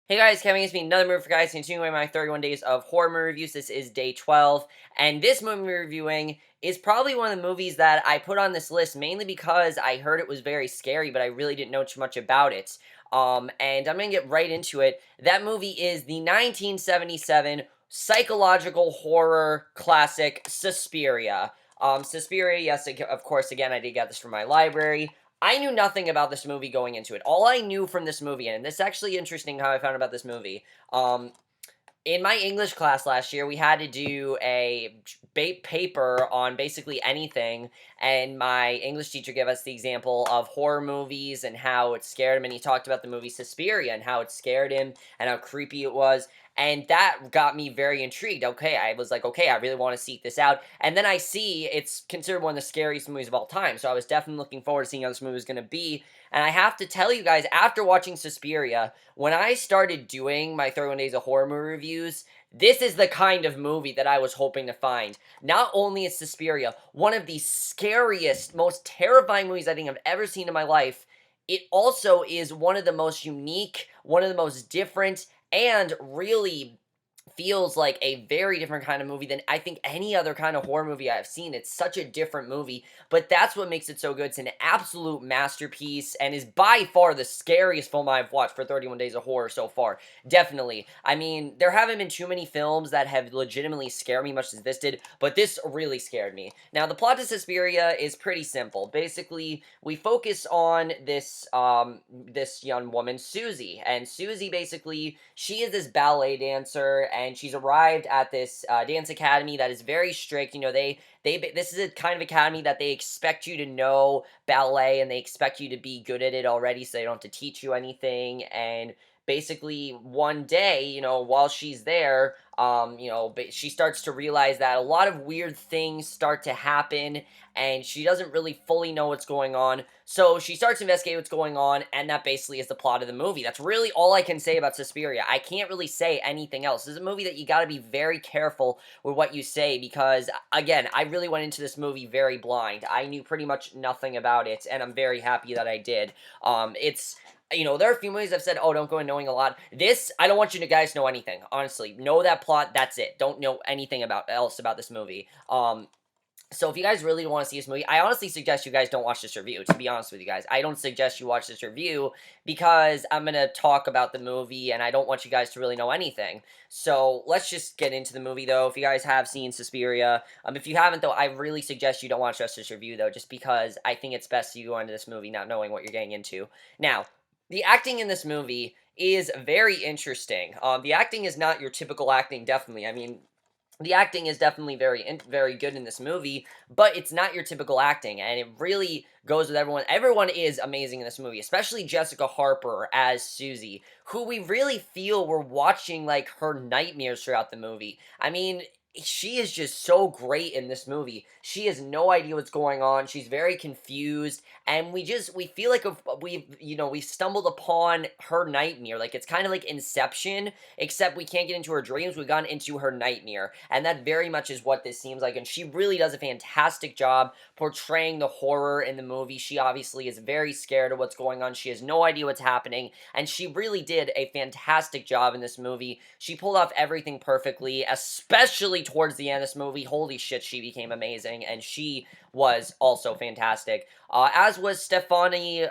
Hey guys, Kevin, it's me, another movie for guys, continuing my 31 days of horror movie reviews. This is day 12, and this movie we're reviewing is probably one of the movies that I put on this list mainly because I heard it was very scary, but I really didn't know too much about it. And I'm gonna get right into it. That movie is the 1977 psychological horror classic Suspiria. Suspiria, yes, of course, again, I did get this from my library. I knew nothing about this movie going into it. All I knew from this movie, and this is actually interesting how I found about this movie. In my English class last year, we had to do a paper on basically anything, and my English teacher gave us the example of horror movies and how it scared him, and he talked about the movie Suspiria and how it scared him and how creepy it was, and that got me very intrigued. Okay, I was like, okay, I really want to seek this out, and then I see it's considered one of the scariest movies of all time, so I was definitely looking forward to seeing how this movie was going to be, and I have to tell you guys, after watching Suspiria, when I started doing my 31 Days of Horror movie reviews, this is the kind of movie that I was hoping to find. Not only is Suspiria one of the scariest, most terrifying movies I think I've ever seen in my life, it also is one of the most unique, one of the most different, and really feels like a very different kind of movie than I think any other kind of horror movie I've seen. It's such a different movie, but that's what makes it so good. It's an absolute masterpiece and is by far the scariest film I've watched for 31 Days of Horror so far. Definitely. I mean, there haven't been too many films that have legitimately scared me much as this did, but this really scared me. Now, the plot to Suspiria is pretty simple. Basically, we focus on this young woman, Susie, and Susie basically, she is this ballet dancer, and she's arrived at this dance academy that is very strict. You know, this is a kind of academy that they expect you to know ballet, and they expect you to be good at it already, so they don't have to teach you anything. And basically, one day, while she's there, she starts to realize that a lot of weird things start to happen, and she doesn't really fully know what's going on. So she starts to investigate what's going on, and that basically is the plot of the movie. That's really all I can say about Suspiria. I can't really say anything else. This is a movie that you got to be very careful with what you say because, again, I really went into this movie very blind. I knew pretty much nothing about it, and I'm very happy that I did. There are a few movies I've said, oh, don't go in knowing a lot. This, I don't want you to guys know anything. Honestly, know that plot. That's it. Don't know anything else about this movie. So if you guys really want to see this movie, I honestly suggest you guys don't watch this review, to be honest with you guys. I don't suggest you watch this review because I'm going to talk about the movie and I don't want you guys to really know anything. So let's just get into the movie, though. If you guys have seen Suspiria, if you haven't, though, I really suggest you don't watch just this review, though, just because I think it's best you go into this movie not knowing what you're getting into. Now, the acting in this movie is very interesting. The acting is not your typical acting, definitely. I mean, the acting is definitely very good in this movie, but it's not your typical acting, and it really goes with everyone. Everyone is amazing in this movie, especially Jessica Harper as Susie, who we really feel we're watching like her nightmares throughout the movie. I mean, she is just so great in this movie. She has no idea what's going on. She's very confused, and we feel like we stumbled upon her nightmare. Like it's kind of like Inception, except we can't get into her dreams. We've gotten into her nightmare, and that very much is what this seems like. And she really does a fantastic job portraying the horror in the movie. She obviously is very scared of what's going on. She has no idea what's happening, and she really did a fantastic job in this movie. She pulled off everything perfectly, especially towards the end of this movie. Holy shit, she became amazing, and she was also fantastic. As was Stefania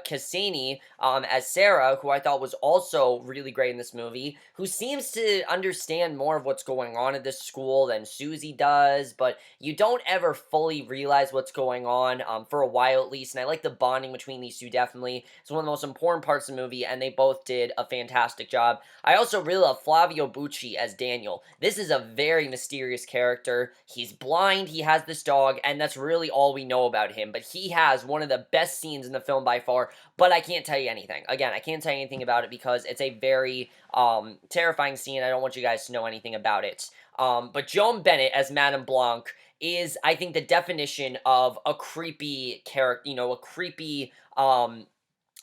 Cassini as Sarah, who I thought was also really great in this movie, who seems to understand more of what's going on at this school than Susie does, but you don't ever fully realize what's going on for a while at least, and I like the bonding between these two definitely. It's one of the most important parts of the movie, and they both did a fantastic job. I also really love Flavio Bucci as Daniel. This is a very mysterious character. He's blind, he has this dog, and that's really all we know about him, but he has one of the best scenes in the film by far, but I can't tell you anything. Again, I can't tell you anything about it because it's a very terrifying scene. I don't want you guys to know anything about it. But Joan Bennett as Madame Blanc is, I think, the definition of a creepy character, a creepy,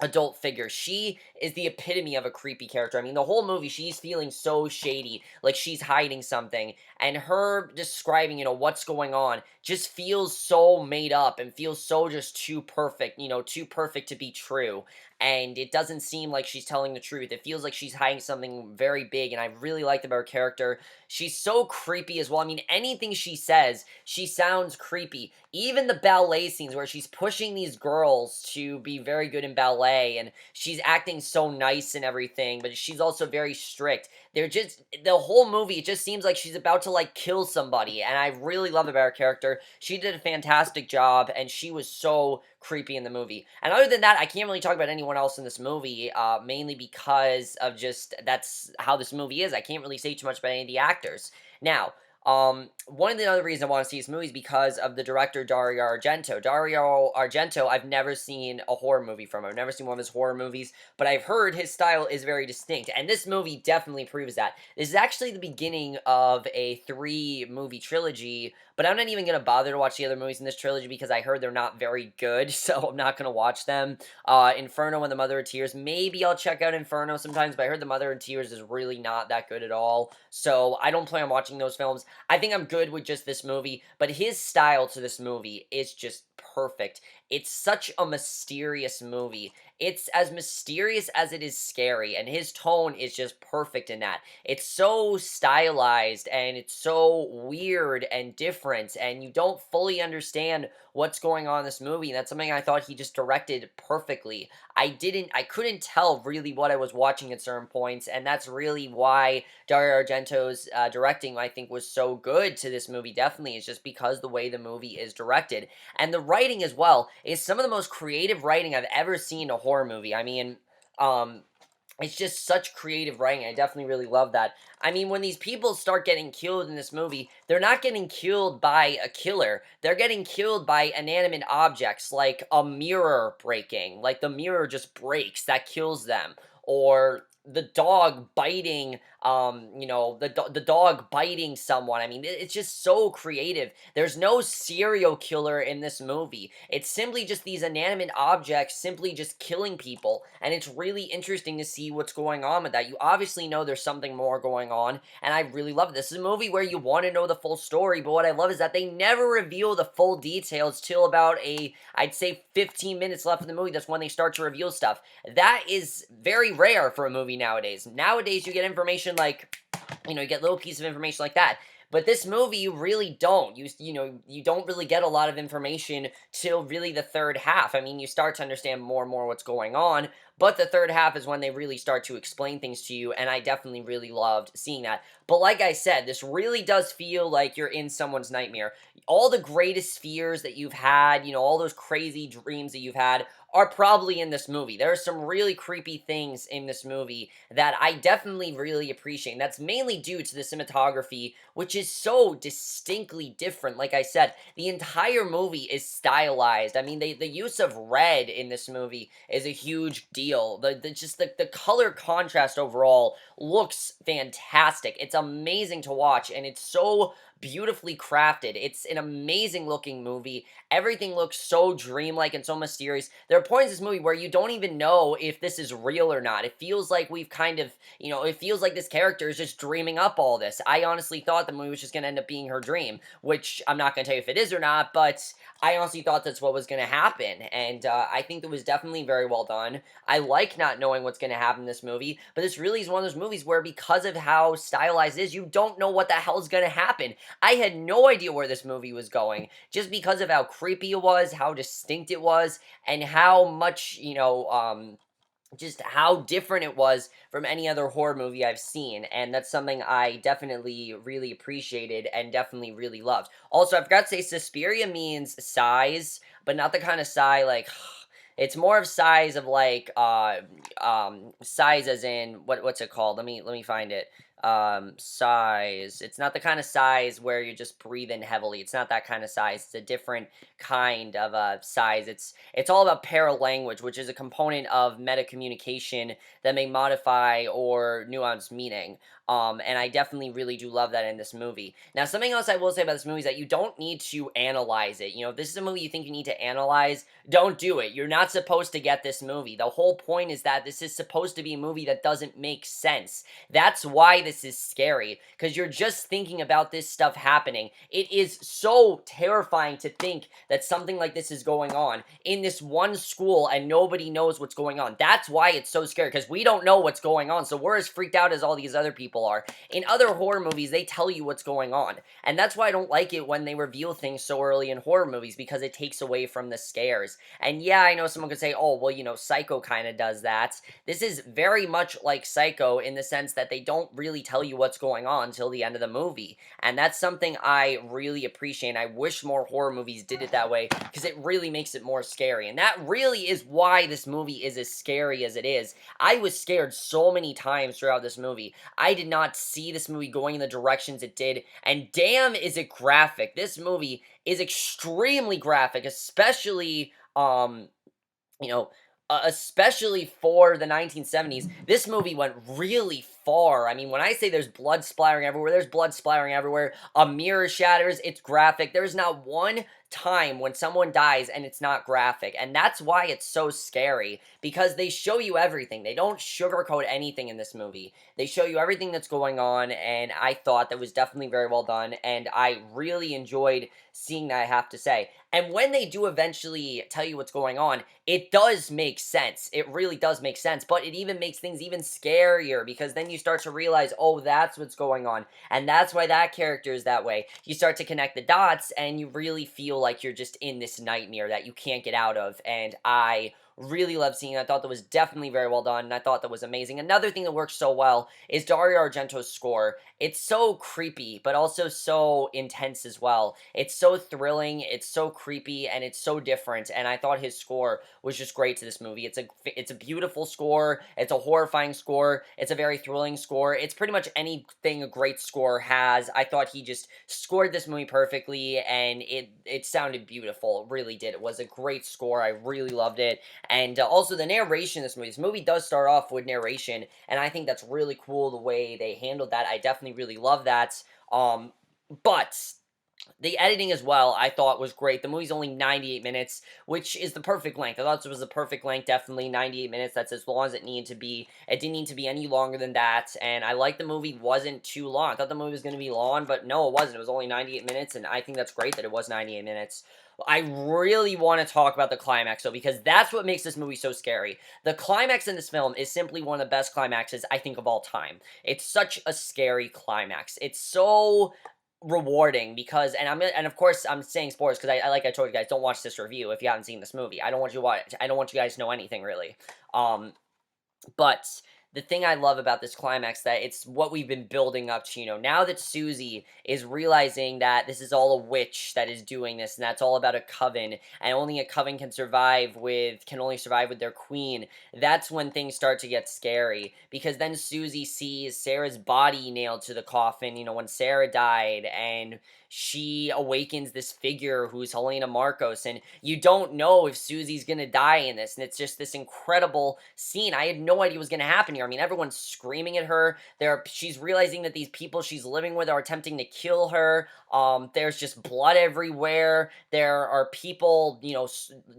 adult figure. She is the epitome of a creepy character. I mean, the whole movie, she's feeling so shady, like she's hiding something, and her describing, what's going on just feels so made up and feels so just too perfect, too perfect to be true. and it doesn't seem like she's telling the truth. It feels like she's hiding something very big, and I really liked about her character. She's so creepy as well. I mean, anything she says, she sounds creepy. Even the ballet scenes where she's pushing these girls to be very good in ballet, and she's acting so nice and everything, but she's also very strict. They're just the whole movie, it just seems like she's about to like kill somebody, and I really love about her character. She did a fantastic job, and she was so creepy in the movie. And other than that, I can't really talk about anyone else in this movie, mainly because of just that's how this movie is. I can't really say too much about any of the actors. Now, one of the other reasons I want to see this movie is because of the director Dario Argento. Dario Argento, I've never seen a horror movie from him. I've never seen one of his horror movies, but I've heard his style is very distinct, and this movie definitely proves that. This is actually the beginning of a 3-movie trilogy, but I'm not even going to bother to watch the other movies in this trilogy because I heard they're not very good, so I'm not going to watch them. Inferno and The Mother of Tears, maybe I'll check out Inferno sometimes, but I heard The Mother of Tears is really not that good at all, so I don't plan on watching those films. I think I'm good with just this movie, but his style to this movie is just perfect. It's such a mysterious movie. It's as mysterious as it is scary, and his tone is just perfect in that. It's so stylized, and it's so weird and different, and you don't fully understand what's going on in this movie, and that's something I thought he just directed perfectly. I couldn't tell really what I was watching at certain points, and that's really why Dario Argento's directing, I think, was so good to this movie, definitely, is just because the way the movie is directed. And the writing as well is some of the most creative writing I've ever seen in a horror movie. I mean, um, it's just such creative writing. I definitely really love that. I mean, when these people start getting killed in this movie, they're not getting killed by a killer. They're getting killed by inanimate objects, like a mirror breaking. Like the mirror just breaks, that kills them. Or the dog biting, the dog biting someone. I mean, it's just so creative. There's no serial killer in this movie. It's simply just these inanimate objects simply just killing people, and it's really interesting to see what's going on with that. You obviously know there's something more going on, and I really love it. This is a movie where you want to know the full story, but what I love is that they never reveal the full details till about I'd say 15 minutes left in the movie. That's when they start to reveal stuff. That is very rare for a movie nowadays. Nowadays, you get information like, you get little pieces of information like that. But this movie, you really don't. You don't really get a lot of information till really the third half. I mean, you start to understand more and more what's going on, but the third half is when they really start to explain things to you, and I definitely really loved seeing that. But like I said, this really does feel like you're in someone's nightmare. All the greatest fears that you've had, all those crazy dreams that you've had, are probably in this movie. There are some really creepy things in this movie that I definitely really appreciate. And that's mainly due to the cinematography, which is so distinctly different. Like I said, the entire movie is stylized. I mean, the use of red in this movie is a huge deal. The color contrast overall looks fantastic. It's amazing to watch, and it's so beautifully crafted. It's an amazing looking movie. Everything looks so dreamlike and so mysterious. There are points in this movie where you don't even know if this is real or not. It feels like we've kind of, it feels like this character is just dreaming up all this. I honestly thought the movie was just going to end up being her dream, which I'm not going to tell you if it is or not, but I honestly thought that's what was going to happen, and I think that was definitely very well done. I like not knowing what's going to happen in this movie, but this really is one of those movies where, because of how stylized it is, you don't know what the hell is going to happen. I had no idea where this movie was going, just because of how creepy it was, how distinct it was, and how much, just how different it was from any other horror movie I've seen, and that's something I definitely really appreciated and definitely really loved. Also, I forgot to say, Suspiria means sighs, but not the kind of sigh like, it's more of sighs of like, sighs as in, what's it called? Let me find it. Sighs. It's not the kind of sighs where you just breathe in heavily. It's not that kind of sighs. It's a different kind of sighs. It's all about paralanguage, which is a component of meta communication that may modify or nuance meaning. And I definitely really do love that in this movie. Now, something else I will say about this movie is that you don't need to analyze it. If this is a movie you think you need to analyze, don't do it. You're not supposed to get this movie. The whole point is that this is supposed to be a movie that doesn't make sense. That's why this this is scary, because you're just thinking about this stuff happening. It is so terrifying to think that something like this is going on in this one school and nobody knows what's going on. That's why it's so scary, because we don't know what's going on, so we're as freaked out as all these other people are. In other horror movies, they tell you what's going on, and that's why I don't like it when they reveal things so early in horror movies, because it takes away from the scares. And yeah, I know someone could say, oh, well, Psycho kind of does that. This is very much like Psycho in the sense that they don't really tell you what's going on until the end of the movie. And that's something I really appreciate, and I wish more horror movies did it that way, because it really makes it more scary. And that really is why this movie is as scary as it is. I was scared so many times throughout this movie. I did not see this movie going in the directions it did, and damn is it graphic. This movie is extremely graphic, especially, you know, especially for the 1970s. This movie went really far. I mean, when I say there's blood splattering everywhere, there's blood splattering everywhere. A mirror shatters, it's graphic. There's not one time when someone dies and it's not graphic. And that's why it's so scary, because they show you everything. They don't sugarcoat anything in this movie. They show you everything that's going on, and I thought that was definitely very well done, and I really enjoyed seeing that, I have to say. And when they do eventually tell you what's going on, it does make sense. It really does make sense, but it even makes things even scarier, because then you start to realize, oh, that's what's going on, and that's why that character is that way. You start to connect the dots, and you really feel like you're just in this nightmare that you can't get out of, and I really love seeing it. I thought that was definitely very well done, and I thought that was amazing. Another thing that works so well is Dario Argento's score. It's so creepy, but also so intense as well. It's so thrilling, it's so creepy, and it's so different, and I thought his score was just great to this movie. It's a beautiful score, it's a horrifying score, it's a very thrilling score, it's pretty much anything a great score has. I thought he just scored this movie perfectly, and it sounded beautiful. It really did. It was a great score. I really loved it. And also the narration in this movie does start off with narration, and I think that's really cool the way they handled that. I definitely really love that. But the editing as well, I thought was great. The movie's only 98 minutes, which is the perfect length. I thought this was the perfect length, definitely 98 minutes. That's as long as it needed to be. It didn't need to be any longer than that, and I like the movie wasn't too long. I thought the movie was going to be long, but no, it wasn't. It was only 98 minutes, and I think that's great that it was 98 minutes. I really want to talk about the climax, though, because that's what makes this movie so scary. The climax in this film is simply one of the best climaxes, I think, of all time. It's such a scary climax. It's so rewarding, because and of course I'm saying spoilers, because I told you guys, don't watch this review if you haven't seen this movie. I don't want you guys to know anything, really. But the thing I love about this climax, that it's what we've been building up to, now that Susie is realizing that this is all a witch that is doing this, and that's all about a coven, and only a coven can only survive with their queen. That's when things start to get scary, because then Susie sees Sarah's body nailed to the coffin, when Sarah died, and she awakens this figure who's Helena Marcos, and you don't know if Susie's gonna die in this, and it's just this incredible scene. I had no idea what was gonna happen here. I mean, everyone's screaming at her. She's realizing that these people she's living with are attempting to kill her. There's just blood everywhere. There are people,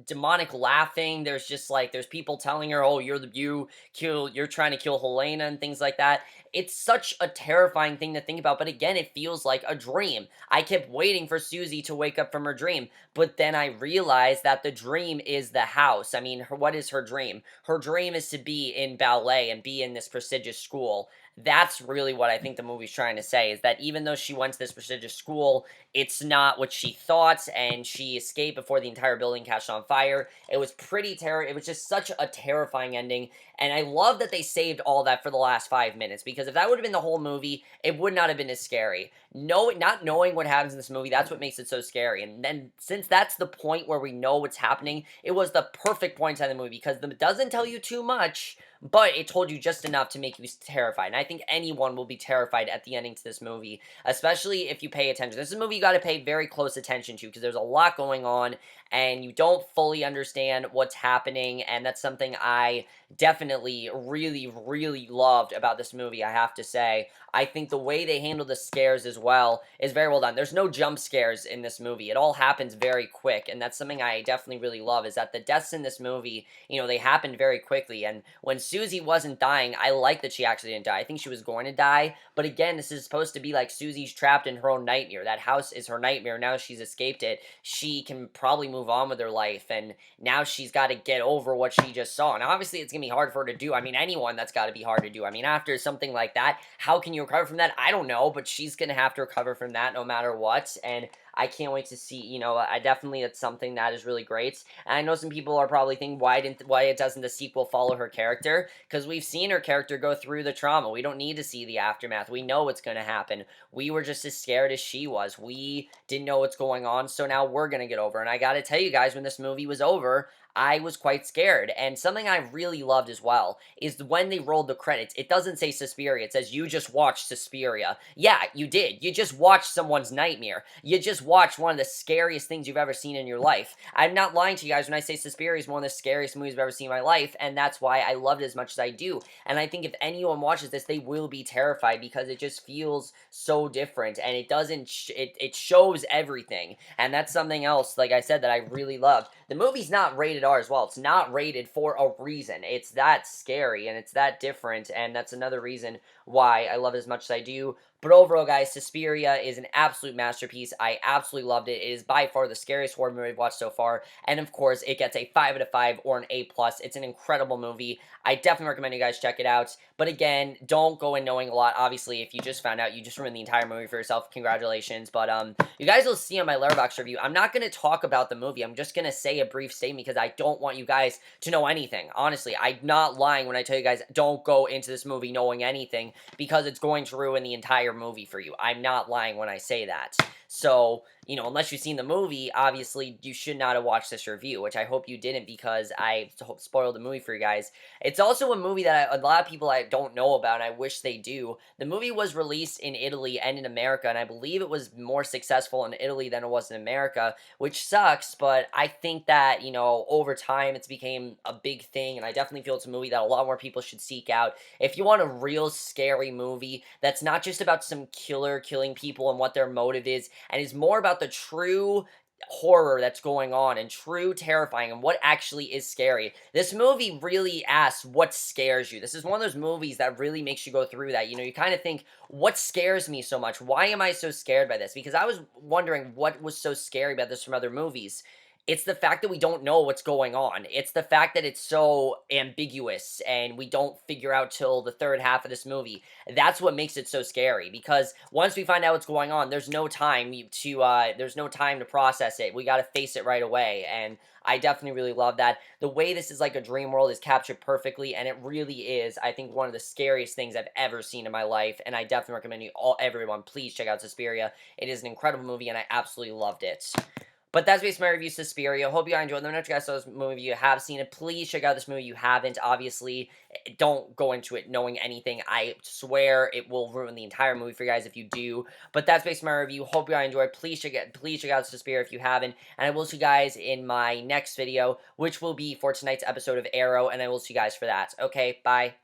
demonic laughing. There's people telling her, "Oh, you're trying to kill Helena," and things like that. It's such a terrifying thing to think about, but again, it feels like a dream. I kept waiting for Susie to wake up from her dream, but then I realized that the dream is the house. I mean, what is her dream? Her dream is to be in ballet and be in this prestigious school. That's really what I think the movie's trying to say, is that even though she went to this prestigious school, it's not what she thought, and she escaped before the entire building catched on fire. It was it was just such a terrifying ending, and I love that they saved all that for the last 5 minutes, because if that would have been the whole movie, it would not have been as scary. Not knowing what happens in this movie, that's what makes it so scary. And then, since that's the point where we know what's happening, it was the perfect point in the movie, because it doesn't tell you too much, but it told you just enough to make you terrified. And I think anyone will be terrified at the ending to this movie, especially if you pay attention. This is a movie you got to pay very close attention to, because there's a lot going on, and you don't fully understand what's happening, and that's something I definitely really, really loved about this movie, I have to say. I think the way they handle the scares as well is very well done. There's no jump scares in this movie. It all happens very quick, and that's something I definitely really love, is that the deaths in this movie, they happened very quickly, and when Susie wasn't dying, I like that she actually didn't die. I think she was going to die, but again, this is supposed to be like Susie's trapped in her own nightmare. That house is her nightmare. Now she's escaped it. She can probably move on with her life, and now she's got to get over what she just saw. And obviously, it's going to be hard for her to do. I mean, anyone, that's got to be hard to do. I mean, after something like that, how can you recover from that? I don't know, but she's going to have to recover from that no matter what. And I can't wait to see, I definitely, it's something that is really great. And I know some people are probably thinking, why doesn't the sequel follow her character? Because we've seen her character go through the trauma. We don't need to see the aftermath. We know what's going to happen. We were just as scared as she was. We didn't know what's going on, so now we're going to get over. And I got to tell you guys, when this movie was over, I was quite scared. And something I really loved as well is when they rolled the credits, it doesn't say Suspiria. It says, you just watched Suspiria. Yeah, you did. You just watched someone's nightmare. You just watched one of the scariest things you've ever seen in your life. I'm not lying to you guys when I say Suspiria is one of the scariest movies I've ever seen in my life, and that's why I loved it as much as I do. And I think if anyone watches this, they will be terrified, because it just feels so different, and it doesn't, it shows everything. And that's something else, like I said, that I really loved. The movie's not rated R as well. It's not rated for a reason. It's that scary, and it's that different, and that's another reason why I love it as much as I do. But overall, guys, Suspiria is an absolute masterpiece. I absolutely loved it. It is by far the scariest horror movie I've watched so far. And of course, it gets a 5 out of 5 or an A+. It's an incredible movie. I definitely recommend you guys check it out. But again, don't go in knowing a lot. Obviously, if you just found out, you just ruined the entire movie for yourself. Congratulations. But you guys will see on my Letterboxd review, I'm not going to talk about the movie. I'm just going to say a brief statement, because I don't want you guys to know anything. Honestly, I'm not lying when I tell you guys, don't go into this movie knowing anything, because it's going to ruin the entire movie for you. I'm not lying when I say that. So, unless you've seen the movie, obviously, you should not have watched this review, which I hope you didn't, because I spoiled the movie for you guys. It's also a movie that a lot of people I don't know about, and I wish they do. The movie was released in Italy and in America, and I believe it was more successful in Italy than it was in America, which sucks, but I think that, over time, it's became a big thing, and I definitely feel it's a movie that a lot more people should seek out. If you want a real scary movie that's not just about some killer killing people and what their motive is, and is more about the true horror that's going on and true terrifying and what actually is scary. This movie really asks what scares you. This is one of those movies that really makes you go through that. You kind of think, what scares me so much? Why am I so scared by this? Because I was wondering what was so scary about this from other movies. It's the fact that we don't know what's going on. It's the fact that it's so ambiguous and we don't figure out till the third half of this movie. That's what makes it so scary, because once we find out what's going on, there's no time to process it. We got to face it right away, and I definitely really love that. The way this is like a dream world is captured perfectly, and it really is, I think, one of the scariest things I've ever seen in my life, and I definitely recommend everyone, please check out Suspiria. It is an incredible movie, and I absolutely loved it. But that's basically my review of Suspiria. Hope you guys enjoyed. Let me know if you guys saw this movie, if you have seen it. Please check out this movie if you haven't. Obviously, don't go into it knowing anything. I swear it will ruin the entire movie for you guys if you do. But that's basically my review. Hope you guys enjoyed. Please check out Suspiria if you haven't. And I will see you guys in my next video, which will be for tonight's episode of Arrow. And I will see you guys for that. Okay, bye.